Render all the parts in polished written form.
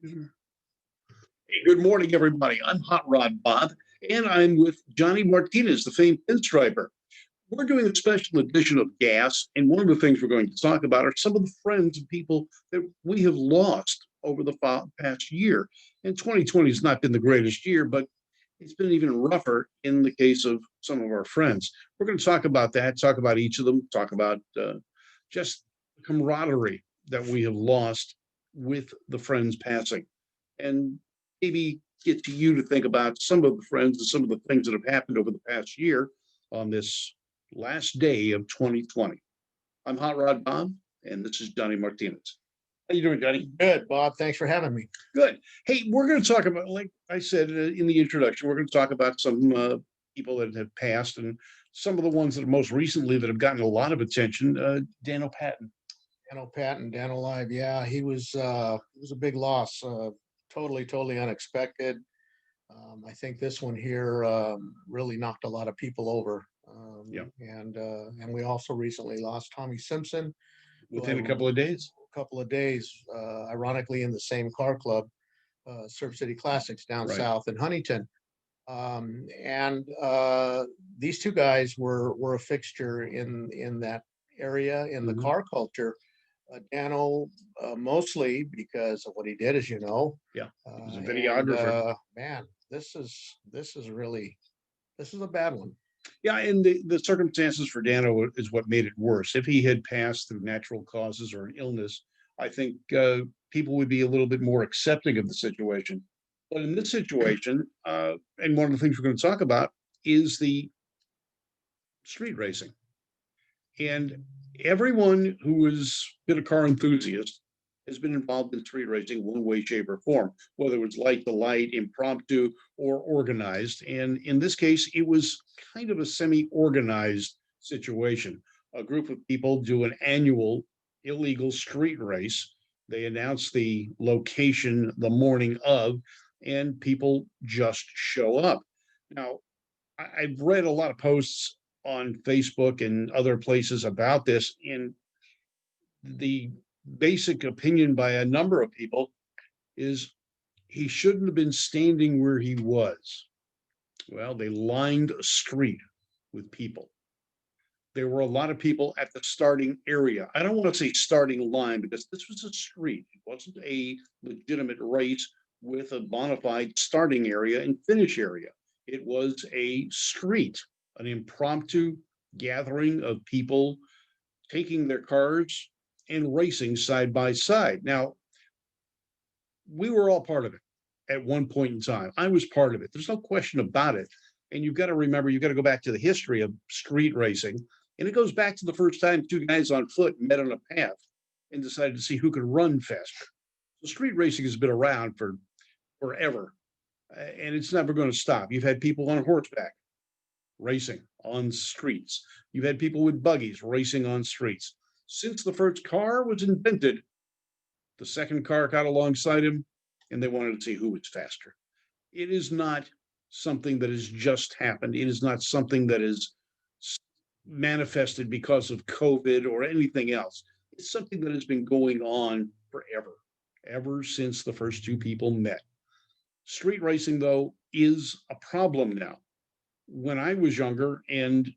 Hey, good morning, everybody. I'm Hot Rod Bob, and I'm with Johnny Martinez, the famed pinstriper. We're doing a special edition of Gas, and one of the things we're going to talk about are some of the friends and people that we have lost over the past year. And 2020 has not been the greatest year, but it's been even rougher in the case of some of our friends. We're going to talk about that, talk about each of them, talk about just the camaraderie that we have lost with the friends passing, and maybe get to you to think about some of the friends and some of the things that have happened over the past year on this last day of 2020. I'm Hot Rod Bob, and this is Johnny Martinez. How you doing, Johnny? Good, Bob. Thanks for having me. Good. Hey, we're going to talk about, like I said in the introduction, we're going to talk about some people that have passed and some of the ones that are most recently that have gotten a lot of attention. Dan O'Patton. Dan alive. Yeah, he was a big loss. Totally unexpected. I think this one here really knocked a lot of people over. And we also recently lost Tommy Simpson Within a couple of days. Ironically in the same car club, Surf City Classics down south in Huntington. These two guys were a fixture in that area in the car culture. Dano, mostly because of what he did, as you know. Yeah, he was a videographer. Man, this is a bad one. Yeah, and the circumstances for Dano is what made it worse. If he had passed through natural causes or an illness, I think people would be a little bit more accepting of the situation. But in this situation, and one of the things we're going to talk about is the street racing. And everyone who has been a car enthusiast has been involved in street racing one way, shape, or form, whether it was light to light, impromptu, or organized. And in this case, it was kind of a semi-organized situation. A group of people do an annual illegal street race. They announce the location the morning of, and people just show up. Now, I've read a lot of posts on Facebook and other places about this, and the basic opinion by a number of people is he shouldn't have been standing where he was. Well, they lined a street with people. There were a lot of people at the starting area. I don't want to say starting line because this was a street. It wasn't a legitimate race with a bona fide starting area and finish area. It was a street, an impromptu gathering of people taking their cars and racing side by side. Now, we were all part of it at one point in time. I was part of it. There's no question about it. And you've got to remember, you've got to go back to the history of street racing. And it goes back to the first time two guys on foot met on a path and decided to see who could run faster. So street racing has been around for forever, and it's never going to stop. You've had people on horseback racing on streets. You've had people with buggies racing on streets. Since the first car was invented, the second car got alongside him and they wanted to see who was faster. It is not something that has just happened. It is not something that is manifested because of COVID or anything else. It's something that has been going on forever, ever since the first two people met. Street racing, though, is a problem now. When I was younger and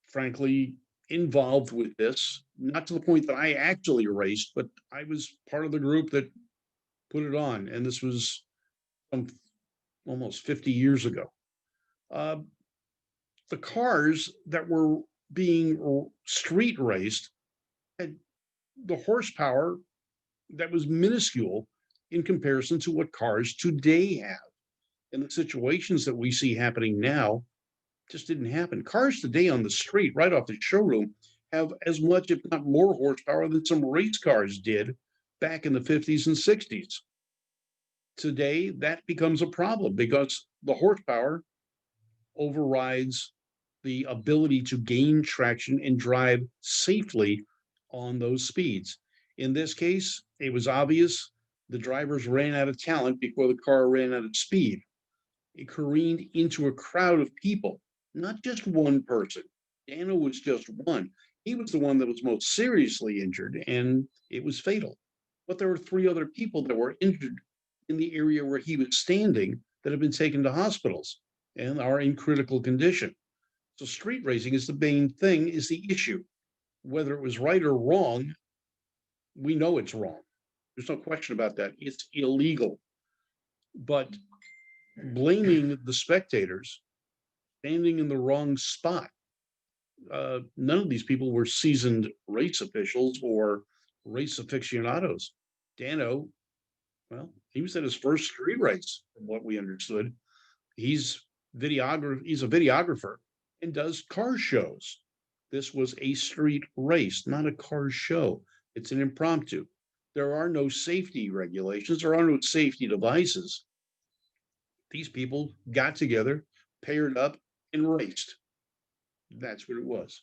frankly involved with this, not to the point that I actually raced, but I was part of the group that put it on. And this was almost 50 years ago. The cars that were being street raced had the horsepower that was minuscule in comparison to what cars today have. And the situations that we see happening now just didn't happen. Cars today on the street, right off the showroom, have as much, if not more, horsepower than some race cars did back in the 50s and 60s. Today, that becomes a problem because the horsepower overrides the ability to gain traction and drive safely on those speeds. In this case, it was obvious the drivers ran out of talent before the car ran out of speed. It careened into a crowd of people, not just one person. Dano was just one. He was the one that was most seriously injured, and it was fatal. But there were three other people that were injured in the area where he was standing that have been taken to hospitals and are in critical condition. So street racing is the main thing, is the issue. Whether it was right or wrong, we know it's wrong. There's no question about that. It's illegal. But blaming the spectators, standing in the wrong spot. None of these people were seasoned race officials or race aficionados. Dano, well, he was at his first street race, from what we understood. He's he's a videographer and does car shows. This was a street race, not a car show. It's an impromptu. There are no safety regulations, there are no safety devices. These people got together, paired up, and raced. That's what it was.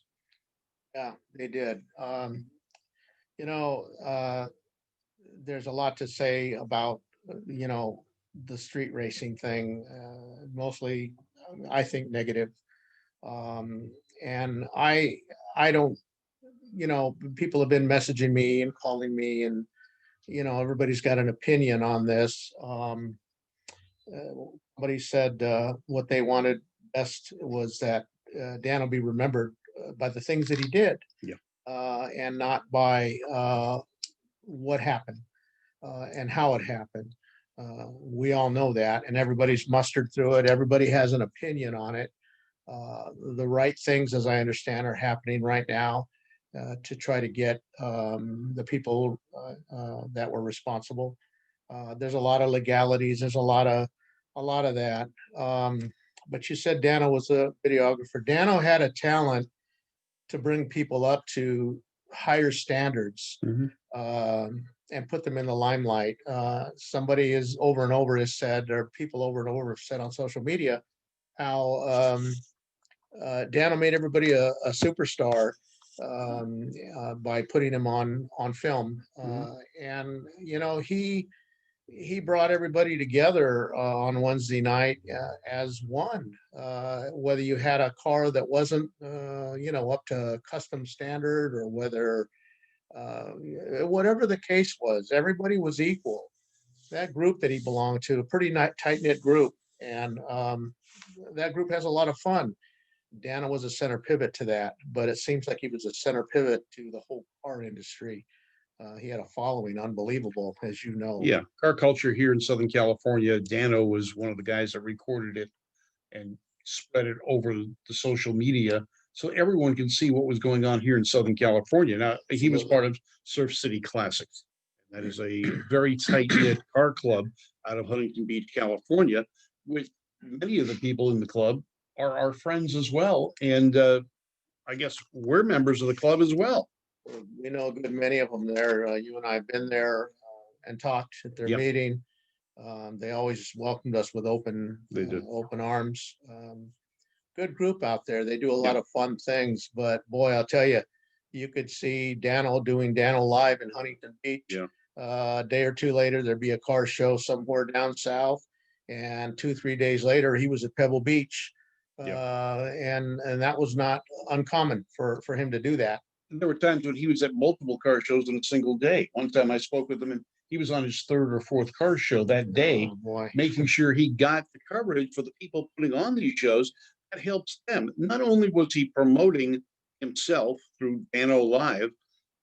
Yeah, they did. You know, there's a lot to say about, you know, the street racing thing, mostly, I think negative. And I don't, you know, people have been messaging me and calling me, and, you know, everybody's got an opinion on this. Somebody said what they wanted best was that Dan will be remembered by the things that he did, Yeah. and not by what happened and how it happened. We all know that, and everybody's mustered through it. Everybody has an opinion on it. The right things, as I understand, are happening right now to try to get the people that were responsible. There's a lot of legalities. There's a lot of that. But you said Dano was a videographer. Dano had a talent to bring people up to higher standards. Mhm. And put them in the limelight. Somebody is over and over has said, or people over and over have said on social media, how Dano made everybody a superstar by putting him on film. And you know, he brought everybody together on Wednesday night as one. Whether you had a car that wasn't, you know, up to custom standard, or whether whatever the case was, everybody was equal. That group that he belonged to, a pretty tight knit group, and that group has a lot of fun. Dana was a center pivot to that, but it seems like he was a center pivot to the whole car industry. He had a following, unbelievable, as you know. Yeah, car culture here in Southern California. Dano was one of the guys that recorded it and spread it over the social media so everyone can see what was going on here in Southern California. Now, he was part of Surf City Classics. That is a very tight-knit car club out of Huntington Beach, California, with many of the people in the club are our friends as well. And I guess we're members of the club as well. We know a good many of them there. You and I have been there and talked at their Yep. meeting. They always welcomed us with open arms. Good group out there. They do a lot of fun things, but boy, I'll tell you, you could see Dano doing Dano Live in Huntington Beach. Yeah. A day or two later, there'd be a car show somewhere down south, and 2-3 days later, he was at Pebble Beach. And that was not uncommon for him to do that. There were times when he was at multiple car shows in a single day. One time I spoke with him and he was on his third or fourth car show that day, making sure he got the coverage for the people putting on these shows. That helps them. Not only was he promoting himself through Dano Live,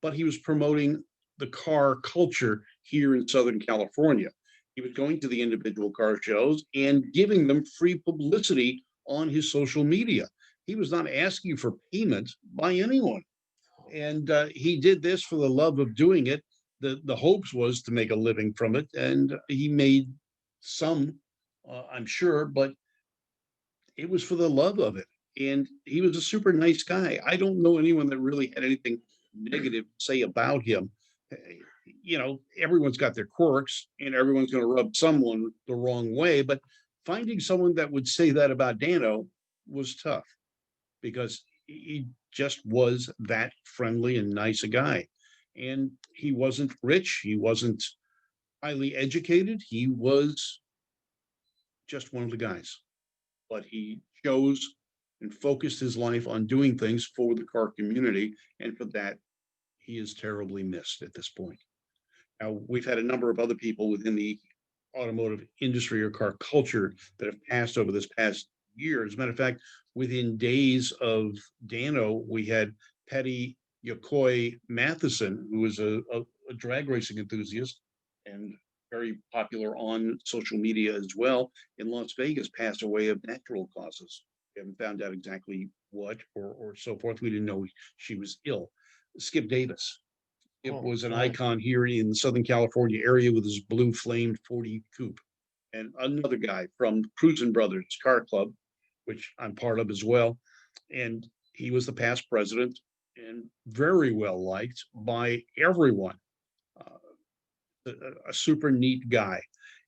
but he was promoting the car culture here in Southern California. He was going to the individual car shows and giving them free publicity on his social media. He was not asking for payment by anyone. And he did this for the love of doing it. The hopes was to make a living from it, and he made some, I'm sure, but it was for the love of it. And he was a super nice guy. I don't know anyone that really had anything negative to say about him. You know, everyone's got their quirks, and everyone's going to rub someone the wrong way. But finding someone that would say that about Dano was tough, because he just was that friendly and nice a guy. And he wasn't rich. He wasn't highly educated. He was just one of the guys. But he chose and focused his life on doing things for the car community. And for that, he is terribly missed at this point. Now, we've had a number of other people within the automotive industry or car culture that have passed over this past year. As a matter of fact, within days of Dano, we had Patty Yokoi Matheson, who was a drag racing enthusiast and very popular on social media as well, in Las Vegas, passed away of natural causes. We haven't found out exactly what or so forth. We didn't know she was ill. Skip Davis. It Oh, was an boy. icon here in the Southern California area with his blue flamed 40 coupe. And another guy from Cruisin' Brothers Car Club, which I'm part of as well. And he was the past president and very well liked by everyone. A super neat guy.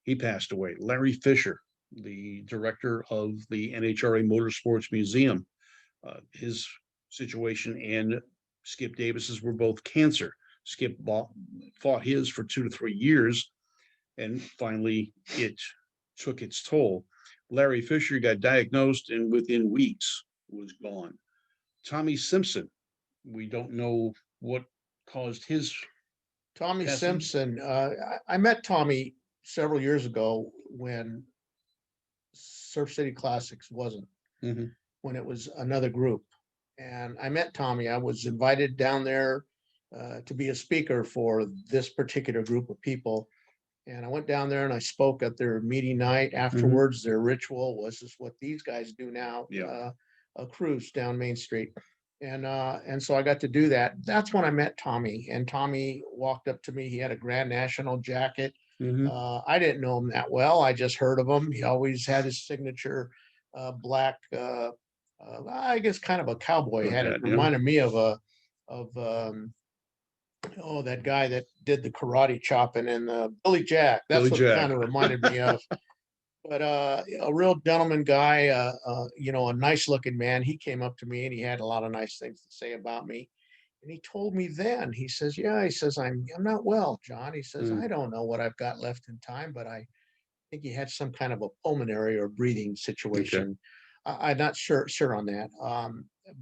He passed away. Larry Fisher, the director of the NHRA Motorsports Museum, his situation and Skip Davis's were both cancer. Skip fought his for 2 to 3 years, and finally it took its toll. Larry Fisher got diagnosed and within weeks was gone. Tommy Simpson, we don't know what caused his Tommy passing. Simpson, I met Tommy several years ago when Surf City Classics wasn't, Mhm. when it was another group. And I met Tommy. I was invited down there to be a speaker for this particular group of people. And I went down there and I spoke at their meeting night. Afterwards, their ritual was just what these guys do now, Yeah. a cruise down Main Street. And so I got to do that. That's when I met Tommy. And Tommy walked up to me. He had a Grand National jacket. Mhm. I didn't know him that well. I just heard of him. He always had his signature black, I guess, kind of a cowboy hat. It Hat, yeah. reminded me of oh, that guy that did the karate chopping and Billy Jack. That's Billy what it Jack. kind of reminded me of. But a real gentleman guy, a nice looking man. He came up to me and he had a lot of nice things to say about me. And he told me then, he says, yeah, he says, I'm not well, John. He says, Mm. I don't know what I've got left in time, but I think he had some kind of a pulmonary or breathing situation. I'm not sure on that.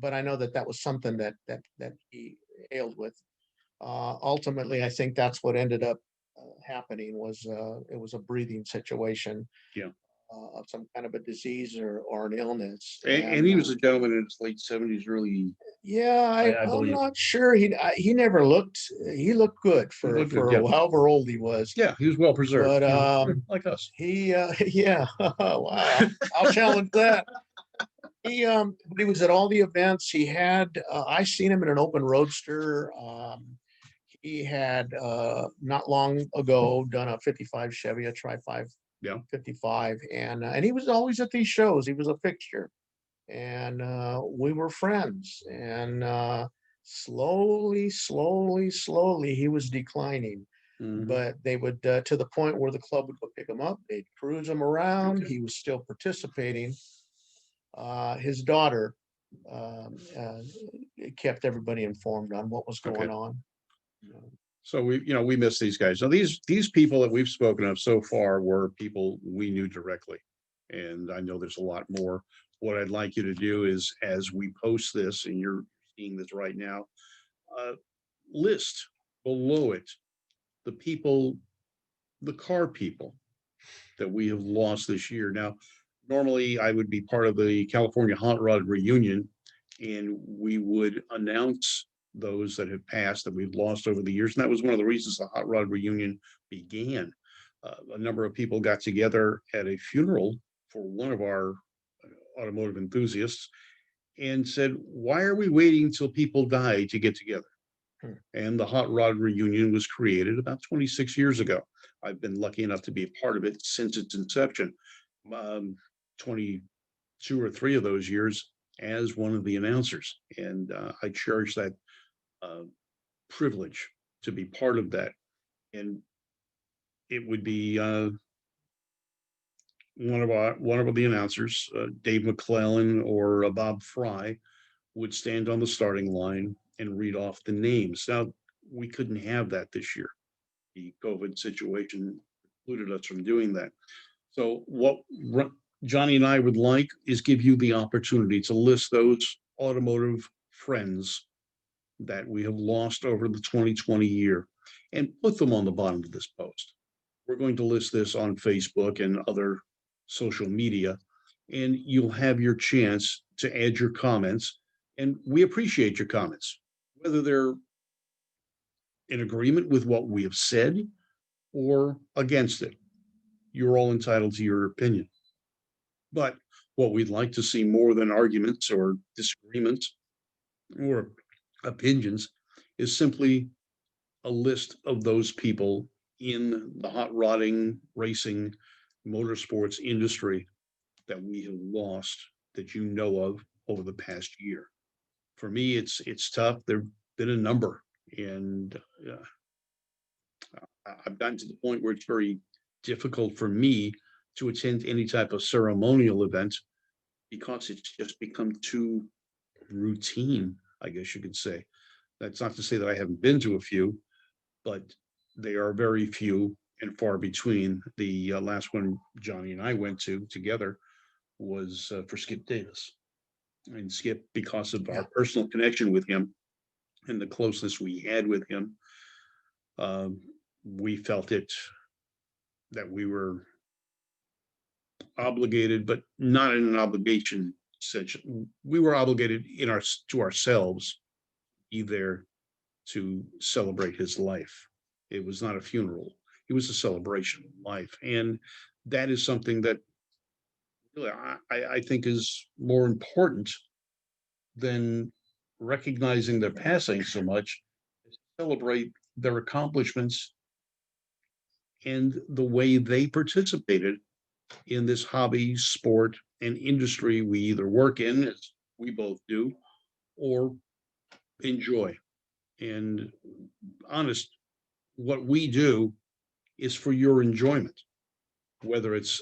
But I know that that was something that he ailed with. Ultimately, I think that's what ended up happening was it was a breathing situation. Yeah. Of some kind of a disease or an illness. And he was a gentleman in his late 70s, really. Yeah, I I'm believe. not sure. He never looked. He looked good He looked good, yeah. however old he was. Yeah, he was well preserved. But Like us. he yeah, wow, I'll challenge that. But he was at all the events. He had I seen him in an open roadster. He had not long ago done a 55 Chevy, a Tri-5 Yeah. 55, and he was always at these shows. He was a fixture, and we were friends. And slowly, he was declining. Mhm. But they would to the point where the club would go pick him up. They'd cruise him around. Okay. He was still participating. His daughter kept everybody informed on what was going Okay. on. So we miss these guys. So these people that we've spoken of so far were people we knew directly. And I know there's a lot more. What I'd like you to do is, as we post this, and you're seeing this right now, list below it the people, the car people that we have lost this year. Now, normally I would be part of the California Hot Rod reunion, and we would announce those that have passed that we've lost over the years. And that was one of the reasons the Hot Rod reunion began. A number of people got together at a funeral for one of our automotive enthusiasts and said, why are we waiting until people die to get together? And the Hot Rod reunion was created about 26 years ago. I've been lucky enough to be a part of it since its inception. 22 or 3 of those years as one of the announcers. And I cherish that privilege to be part of that. And it would be one of the announcers, Dave McClellan or Bob Fry, would stand on the starting line and read off the names. Now, we couldn't have that this year. The COVID situation precluded us from doing that. So what Johnny and I would like is give you the opportunity to list those automotive friends that we have lost over the 2020 year and put them on the bottom of this post. We're going to list this on Facebook and other social media, and you'll have your chance to add your comments. And we appreciate your comments, whether they're in agreement with what we have said or against it. You're all entitled to your opinion. But what we'd like to see more than arguments or disagreements or opinions is simply a list of those people in the hot rodding, racing, motorsports industry that we have lost that you know of over the past year. For me, it's tough. There've been a number, and I've gotten to the point where it's very difficult for me to attend any type of ceremonial event because it's just become too routine, I guess you could say. That's not to say that I haven't been to a few, but they are very few and far between. The last one Johnny and I went to together was for Skip Davis. And Skip, because of Yeah. our personal connection with him and the closeness we had with him, we felt it that we were obligated, but not in an obligation such. We were obligated in our to ourselves, be there to celebrate his life. It was not a funeral; it was a celebration of life, and that is something that really I think is more important than recognizing their passing so much. Celebrate their accomplishments and the way they participated in this hobby, sport, and industry we either work in, as we both do, or enjoy. And honest, what we do is for your enjoyment, whether it's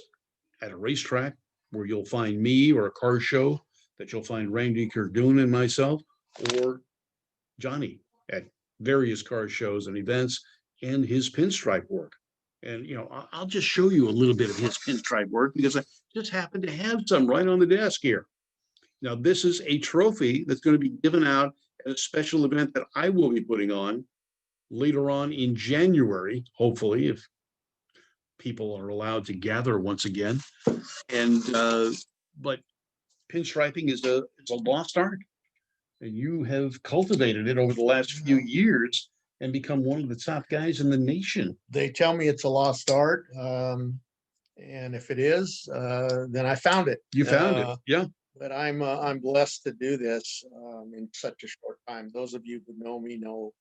at a racetrack where you'll find me, or a car show that you'll find Randy Kerdoon and myself, or Johnny at various car shows and events, and his pinstripe work. And I'll just show you a little bit of his pinstripe work because I just happen to have some right on the desk here. Now, this is a trophy that's going to be given out at a special event that I will be putting on later on in January, hopefully, if people are allowed to gather once again. And but pinstriping is a lost art, and you have cultivated it over the last few years and become one of the top guys in the nation. They tell me it's a lost art. And if it is, then I found it. You found it, yeah. But I'm blessed to do this in such a short time. Those of you who know me know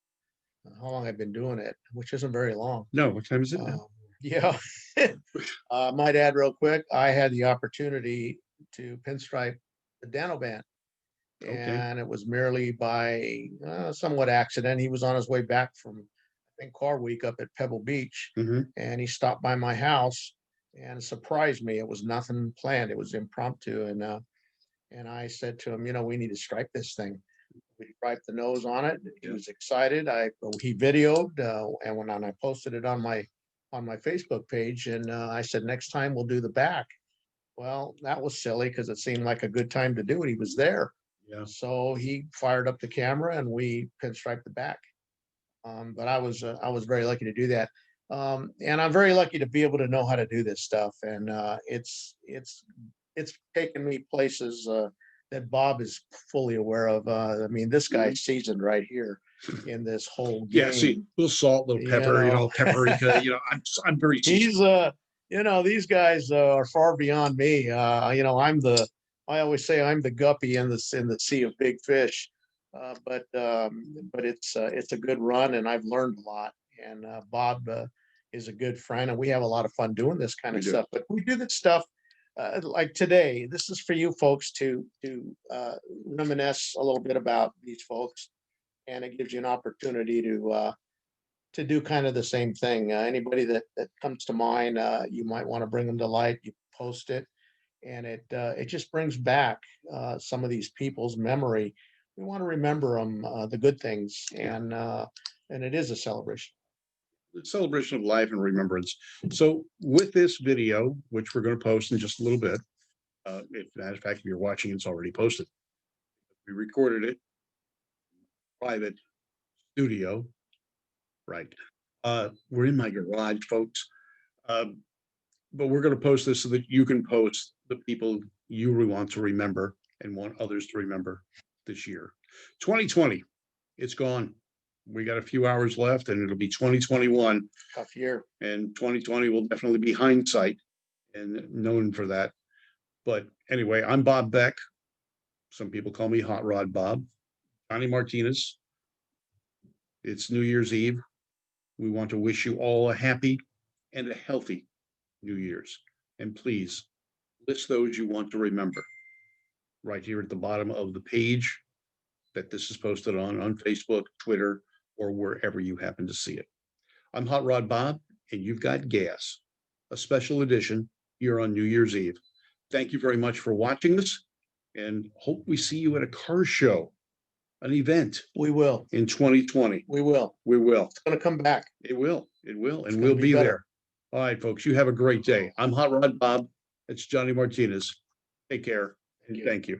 how long I've been doing it, which isn't very long. No, what time is it now? Yeah. Might add real quick, I had the opportunity to pinstripe the Dano band. Okay. And it was merely by somewhat accident. He was on his way back from, I think, Car Week up at Pebble Beach, and he stopped by my house and surprised me. It was nothing planned. It was impromptu. And I said to him, we need to stripe this thing. We striped the nose on it. He was excited. He videoed, and when I posted it on my Facebook page, and I said, next time we'll do the back. Well, that was silly because it seemed like a good time to do it. He was there. Yeah. So he fired up the camera and we pinstriped the back. But I was very lucky to do that. And I'm very lucky to be able to know how to do this stuff. And it's taken me places that Bob is fully aware of. I mean, this guy's seasoned right here in this whole game. Yeah, see, a little salt, a little pepper, paprika. I'm very. He's these guys are far beyond me. I always say I'm the guppy in the sea of big fish. But it's a good run, and I've learned a lot. And Bob is a good friend, and we have a lot of fun doing this kind of stuff. But we do this stuff like today. This is for you folks to reminisce a little bit about these folks, and it gives you an opportunity to do kind of the same thing. Anybody that comes to mind, you might want to bring them to light. You post it, and it just brings back some of these people's memory. We want to remember them, the good things, and it is a celebration. The celebration of life and remembrance. So with this video, which we're going to post in just a little bit, if matter of fact, if you're watching, it's already posted. We recorded it, private studio, right? We're in my garage, folks. But we're going to post this so that you can post the people you really want to remember and want others to remember this year. 2020, it's gone. We got a few hours left and it'll be 2021. Tough year. And 2020 will definitely be hindsight and known for that. But anyway, I'm Bob Beck. Some people call me Hot Rod Bob. Johnny Martinez. It's New Year's Eve. We want to wish you all a happy and a healthy New Year's. And please list those you want to remember right here at the bottom of the page that this is posted on Facebook, Twitter, or wherever you happen to see it. I'm Hot Rod Bob, and you've got gas, a special edition here on New Year's Eve. Thank you very much for watching this, and hope we see you at a car show, an event We will. in 2020. We will. We will. It's going to come back. It will. It will. It's And gonna we'll be be better. there. All right, folks, you have a great day. I'm Hot Rod Bob. It's Johnny Martinez. Take care and Thank you. thank you.